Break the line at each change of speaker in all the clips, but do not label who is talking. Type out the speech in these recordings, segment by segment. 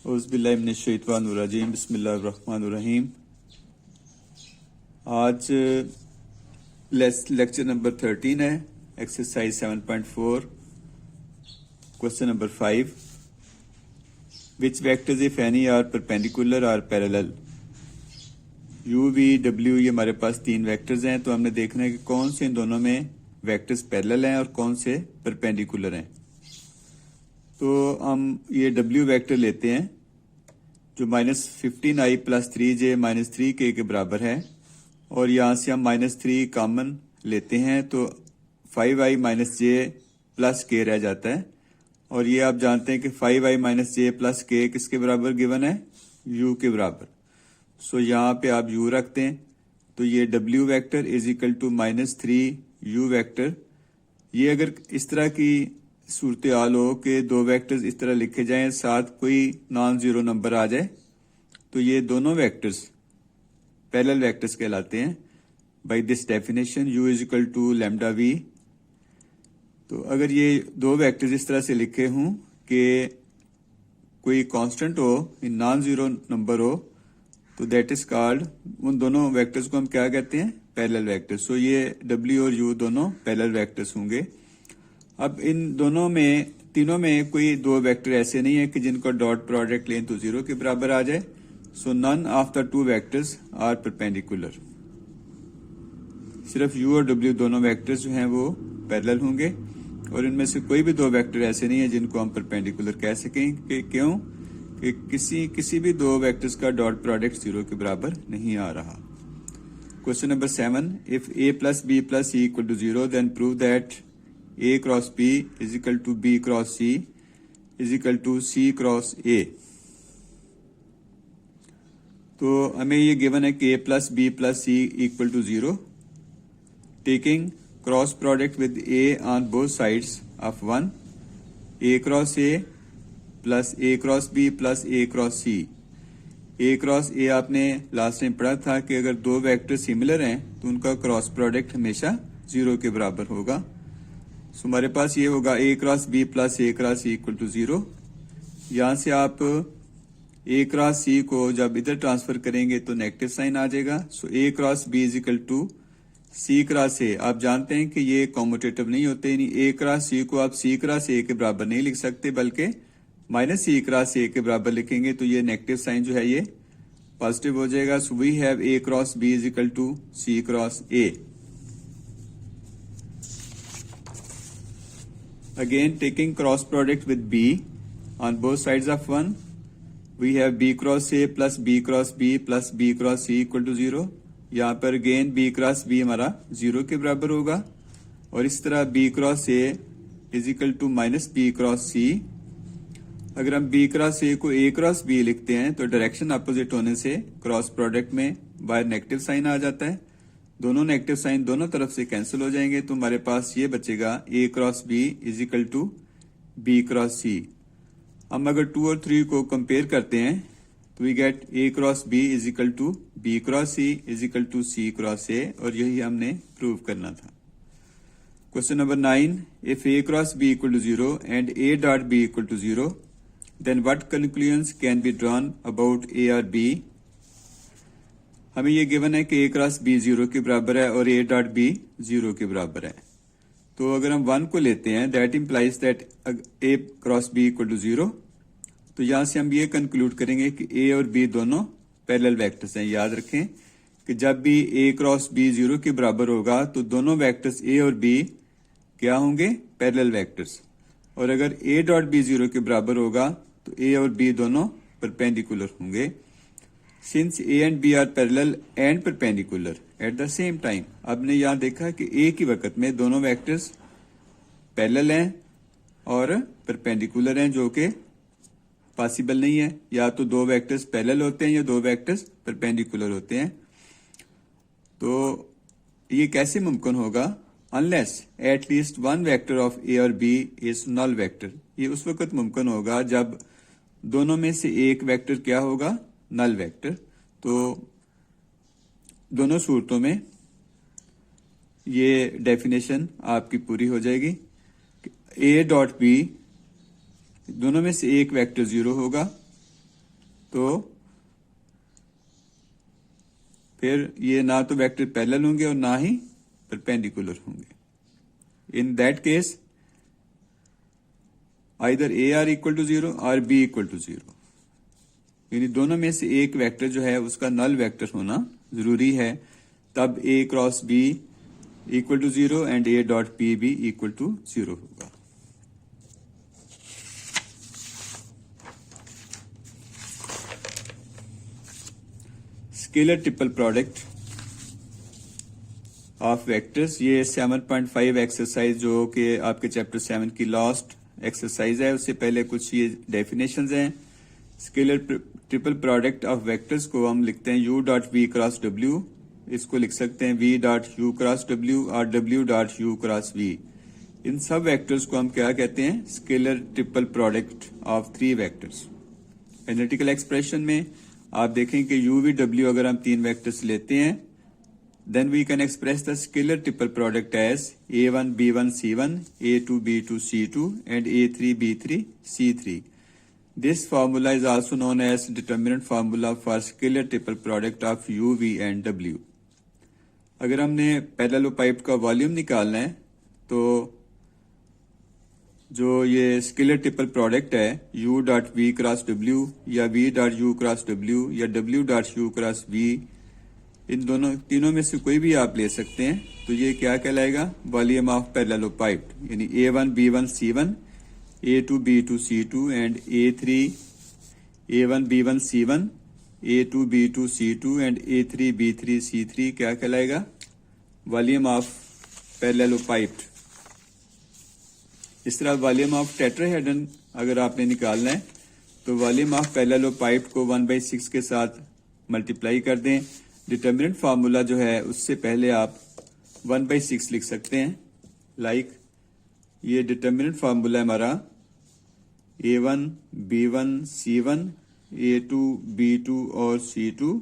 اعوذ باللہ من الشیطان الرجیم بسم اللہ الرحمن الرحیم۔ آج لیکچر نمبر 13 ہے، exercise 7.4، question number 5۔ Which vectors if any are perpendicular or parallel? U وی ڈبلیو، یہ ہمارے پاس تین ویکٹرز ہیں، تو ہم نے دیکھنا ہے کہ کون سے ان دونوں میں ویکٹرز پیرالل ہیں اور کون سے پرپینڈیکولر ہیں۔ تو ہم یہ ڈبلیو ویکٹر لیتے ہیں جو -15i + 3j - 3k کے برابر ہے، اور یہاں سے ہم -3 کامن لیتے ہیں تو 5i - j + k رہ جاتا ہے، اور یہ آپ جانتے ہیں کہ 5i - j + k کس کے برابر گیون ہے؟ u کے برابر۔ سو یہاں پہ آپ u رکھتے ہیں تو یہ w ویکٹر = -3u ویکٹر۔ یہ اگر اس طرح کی صورتحال ہو کہ دو ویکٹرز اس طرح لکھے جائیں، ساتھ کوئی نان زیرو نمبر آ جائے، تو یہ دونوں ویکٹرز پیرالل ویکٹرز کہلاتے ہیں۔ By this definition u = λv۔ تو اگر یہ دو ویکٹرز اس طرح سے لکھے ہوں کہ کوئی کانسٹنٹ ہو، نان زیرو نمبر ہو، تو دیٹ از کالڈ، ان دونوں ویکٹرز کو ہم کیا کہتے ہیں؟ Parallel vector. سو یہ w اور u دونوں پیرالل ویکٹرز ہوں گے۔ اب ان دونوں میں تینوں میں کوئی دو ویکٹر ایسے نہیں ہیں کہ جن کو ڈاٹ پروڈکٹ لیں تو 0 کے برابر آ جائے۔ So none of the two vectors are perpendicular. صرف u اور w دونوں ویکٹرز جو ہیں وہ پیرالل ہوں گے، اور ان میں سے کوئی بھی دو ویکٹر ایسے نہیں ہیں جن کو ہم پرپینڈیکولر کہہ سکیں۔ کہ کیوں؟ کہ کسی بھی دو ویکٹرز کا ڈاٹ پروڈکٹ 0 کے برابر نہیں آ رہا۔ Question number 7، if a + b + c = 0 then prove that a × b = b × c = c × a۔ تو ہمیں یہ گیون ہے کہ a + b + c = 0، taking cross product with a on both sides of 1، a × a + a × b + a × c۔ a × a آپ نے last time پڑھا تھا کہ اگر دو ویکٹر سملر ہیں تو ان کا کراس پروڈکٹ ہمیشہ 0 کے برابر ہوگا۔ سو ہمارے پاس یہ ہوگا a × b + a × c = 0۔ یہاں سے آپ a × c کو جب ادھر ٹرانسفر کریں گے تو نیگیٹو سائن آ جائے گا۔ سو a × b = c × a۔ آپ جانتے ہیں کہ یہ کاموٹیٹو نہیں ہوتے، یعنی a × c کو آپ c × a کے برابر نہیں لکھ سکتے، بلکہ -c × a کے برابر لکھیں گے تو یہ نیگیٹو سائن جو ہے یہ پازیٹیو ہو جائے گا۔ سو we have a × b = c × a۔ Again, taking cross product with b on both sides of 1, we have b × a + b × b + b × c = 0۔ یہاں پر again b × b ہمارا 0 کے برابر ہوگا، اور اس طرح b × a = -b × c۔ اگر ہم b × a کو a × b لکھتے ہیں تو ڈائریکشن اپوزٹ ہونے سے کراس پروڈکٹ میں باہر نیگیٹو سائن آ جاتا ہے، دونوں نیگیٹو سائن دونوں طرف سے کینسل ہو جائیں گے، تو ہمارے پاس یہ بچے گا a × b = b × c۔ ہم اگر 2 اور 3 کو کمپیئر کرتے ہیں تو we get a × b = b × c = c × a، اور یہی ہم نے پروو کرنا تھا۔ Question number 9، if a × b = 0 and a.b = 0 then what conclusions can be drawn about a or b؟ ہمیں یہ گیون ہے کہ a × b 0 کے برابر ہے اور a.b 0 کے برابر ہے۔ تو اگر ہم 1 کو لیتے ہیں that implies that a × b = 0، تو یہاں سے ہم یہ کنکلوڈ کریں گے کہ a اور b دونوں پیرالل ویکٹرز ہیں۔ یاد رکھیں کہ جب بھی a × b 0 کے برابر ہوگا تو دونوں ویکٹرز a اور b کیا ہوں گے؟ Parallel vectors. اور اگر a.b 0 کے برابر ہوگا تو a اور b دونوں پرپینڈیکولر ہوں گے۔ Since a and b are parallel and perpendicular at the same time، اب نے یہاں دیکھا کہ ایک ہی وقت میں دونوں ویکٹرز پیرالل ہیں اور پرپینڈیکولر ہیں، جو کہ پاسبل نہیں ہے، یا تو دو ویکٹرز پیرالل ہوتے ہیں یا دو ویکٹرز پرپینڈیکولر ہوتے ہیں۔ تو یہ کیسے ممکن ہوگا؟ unless at least one vector of a or b is null vector۔ یہ اس وقت ممکن ہوگا جب دونوں میں سے ایک ویکٹر کیا ہوگا؟ نل ویکٹر۔ تو دونوں صورتوں میں یہ ڈیفینیشن آپ کی پوری ہو جائے گی۔ a.b دونوں میں سے ایک ویکٹر 0 ہوگا تو پھر یہ نہ تو ویکٹر پیرلل ہوں گے اور نہ ہی پرپینڈیکولر ہوں گے. In that case either A are equal to 0 اور B equal to 0. یعنی دونوں میں سے ایک ویکٹر جو ہے اس کا نل ویکٹر ہونا ضروری ہے, تب A cross B equal to 0 and A dot P بھی equal to 0 ہوگا. Scalar triple product of vectors, یہ 7.5 ایکسرسائز جو کہ آپ کے چیپٹر 7 کی لاسٹ ایکسرسائز ہے, اس سے پہلے کچھ یہ ڈیفینیشنز ہیں. Scalar triple product of vectors کو ہم لکھتے ہیں U dot V cross W, اس کو لکھ سکتے ہیں V dot U cross W اور W dot U cross V. ان سب ویکٹرز کو ہم کیا کہتے ہیں؟ Scalar triple product of 3 vectors. Analytical expression میں آپ دیکھیں کہ U V W اگر ہم 3 ویکٹرز لیتے ہیں, then we can express the scalar triple product as A1 B1 C1, A2 B2 C2 and A3 B3 C3. This formula is also known as determinant formula for scalar triple product of U, V and W. اگر ہم نے پیرالوپائپ کا volume نکالنا ہے تو جو یہ scalar triple product ہے U dot V cross W یا V dot U cross W یا W dot U cross V, ان تینوں میں سے کوئی بھی آپ لے سکتے ہیں, تو یہ کیا کہلائے گا؟ Volume of پیرالوپائپ. یعنی A1 B1 C1, A2 B2 C2 and A3 A1 B1 C1, A2 B2 C2 and A3 B3 C3 کیا کہلائے گا؟ Volume of پیرالوپائپ. اس طرح والیوم آف ٹیٹراہیڈرن اگر آپ نے نکالنا ہے تو والیوم آف پیرالوپائپ کو 1/6 کے ساتھ ملٹیپلائی کر دیں. ڈٹرمننٹ فارمولا جو ہے اس سے پہلے آپ 1/6 لکھ سکتے ہیں. لائک یہ ڈٹرمننٹ فارمولا ہے ہمارا A1 B1 C1, A2 B2 اور C2,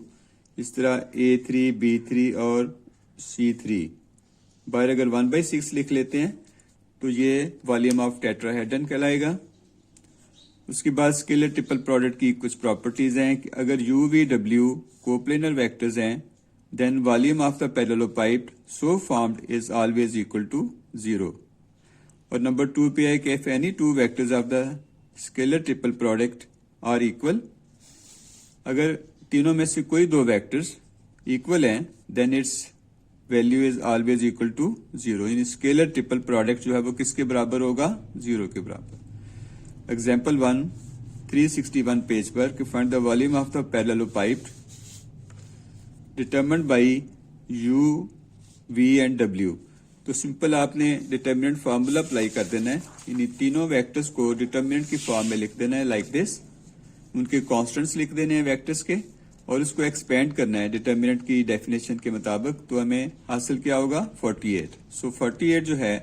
اس طرح A3 B3 اور C3. باہر اگر 1/6 لکھ لیتے ہیں تو یہ والیوم آف ٹیٹراہیڈرن کہلائے گا. اس کے بعد اسکیلر ٹرپل پروڈکٹ کی کچھ پراپرٹیز ہیں کہ اگر U V W coplanar vectors ہیں then volume of the parallelepiped so formed is always equal to 0. اور نمبر 2 پہ ہے کہ if any two vectors of the scalar triple product are equal, اگر تینوں میں سے کوئی 2 ویکٹرز ایکول ہیں then its value is always equal to 0. یعنی اسکیلر ٹرپل پروڈکٹ جو ہے وہ کس کے برابر ہوگا؟ 0 کے برابر. ایگزامپل 1 361 پیج پر کہ find the volume of the parallelepiped determined by U, V and W. تو سمپل آپ نے ڈٹرمننٹ فارمولا اپلائی کر دینا ہے. یعنی تینوں ویکٹرز کو ڈٹرمننٹ کی فارم میں لکھ دینا ہے لائک دس. ان کے کانسٹنٹس لکھ دینے ہیں ویکٹرز کے اور اس کو ایکسپینڈ کرنا ہے ڈٹرمننٹ کی ڈیفینیشن کے مطابق. تو ہمیں حاصل کیا ہوگا؟ 48. سو 48 جو ہے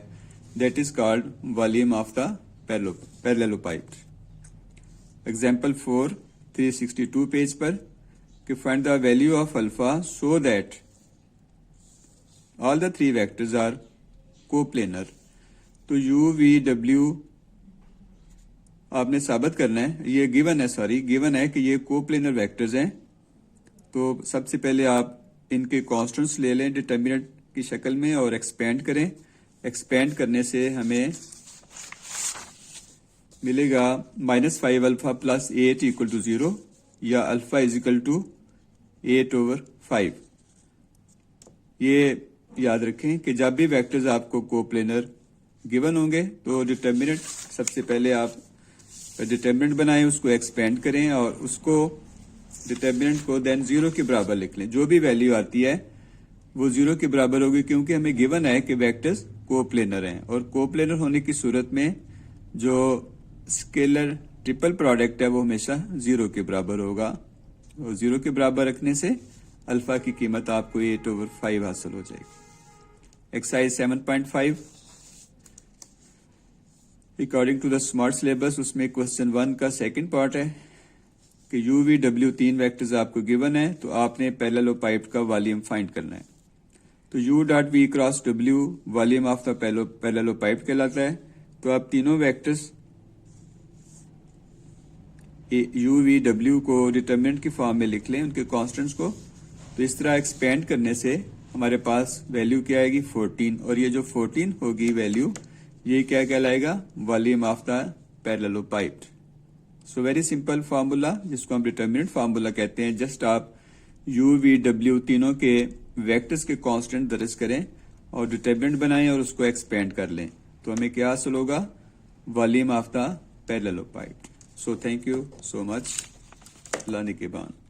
that is called volume of the parallelepiped. Example 4 362 page پر کہ find the value of alpha so that all the 3 vectors are coplanar. تو U V W آپ نے ثابت کرنا ہے, یہ گیون ہے کہ یہ کوپلینر ویکٹرز ہیں. تو سب سے پہلے آپ ان کے کانسٹنٹس لے لیں ڈٹرمننٹ کی شکل میں اور ایکسپینڈ کریں. ایکسپینڈ کرنے سے ہمیں ملے گا -5 الفا پلس 8 equal to 0 یا الفا از اکول ٹو 8/5. یہ یاد رکھیں کہ جب بھی ویکٹرز آپ کو کوپلینر گیون ہوں گے تو ڈٹرمننٹ سب سے پہلے آپ ڈٹرمننٹ بنائیں, اس کو ایکسپینڈ کریں اور اس کو ڈٹرمننٹ کو دین 0 کے برابر لکھ لیں. جو بھی ویلیو آتی ہے وہ 0 کے برابر ہوگی کیونکہ ہمیں گیون ہے کہ ویکٹرز کوپلینر ہیں, اور کوپلینر ہونے کی صورت میں جو اسکیلر ٹرپل پروڈکٹ ہے وہ ہمیشہ 0 کے برابر ہوگا. اور 0 کے برابر رکھنے سے الفا کی قیمت آپ کو 8/5 حاصل ہو جائے گی. Exercise 7.5 according to the smart syllabus, اس میں کوشچن 1 کا سیکنڈ پارٹ ہے کہ U V W 3 ویکٹرز آپ کو گیون ہے تو آپ نے پیرالوپائپ کا والیوم فائنڈ کرنا ہے. تو U dot V cross W volume of the parallelepiped کہلاتا ہے. تو آپ تینوں ویکٹرز یو وی ڈبلیو کو ڈٹرمنٹ کی فارم میں لکھ لیں ان کے کانسٹنٹس کو. تو اس طرح ایکسپینڈ کرنے سے ہمارے پاس ویلیو کیا آئے گی 14, اور یہ جو 14 ہوگی ویلیو یہ کیا کہلائے گا volume of the parallelepiped. So very simple formula جس کو ہم ڈٹرمنٹ فارمولا کہتے ہیں. جسٹ آپ یو وی ڈبلیو تینوں کے ویکٹرز کے کانسٹنٹ درج کریں اور ڈٹرمنٹ بنائیں اور اس کو ایکسپینڈ کر لیں تو ہمیں کیا حاصل ہوگا volume of the parallelepiped. So thank you so much. اللہ نگہبان.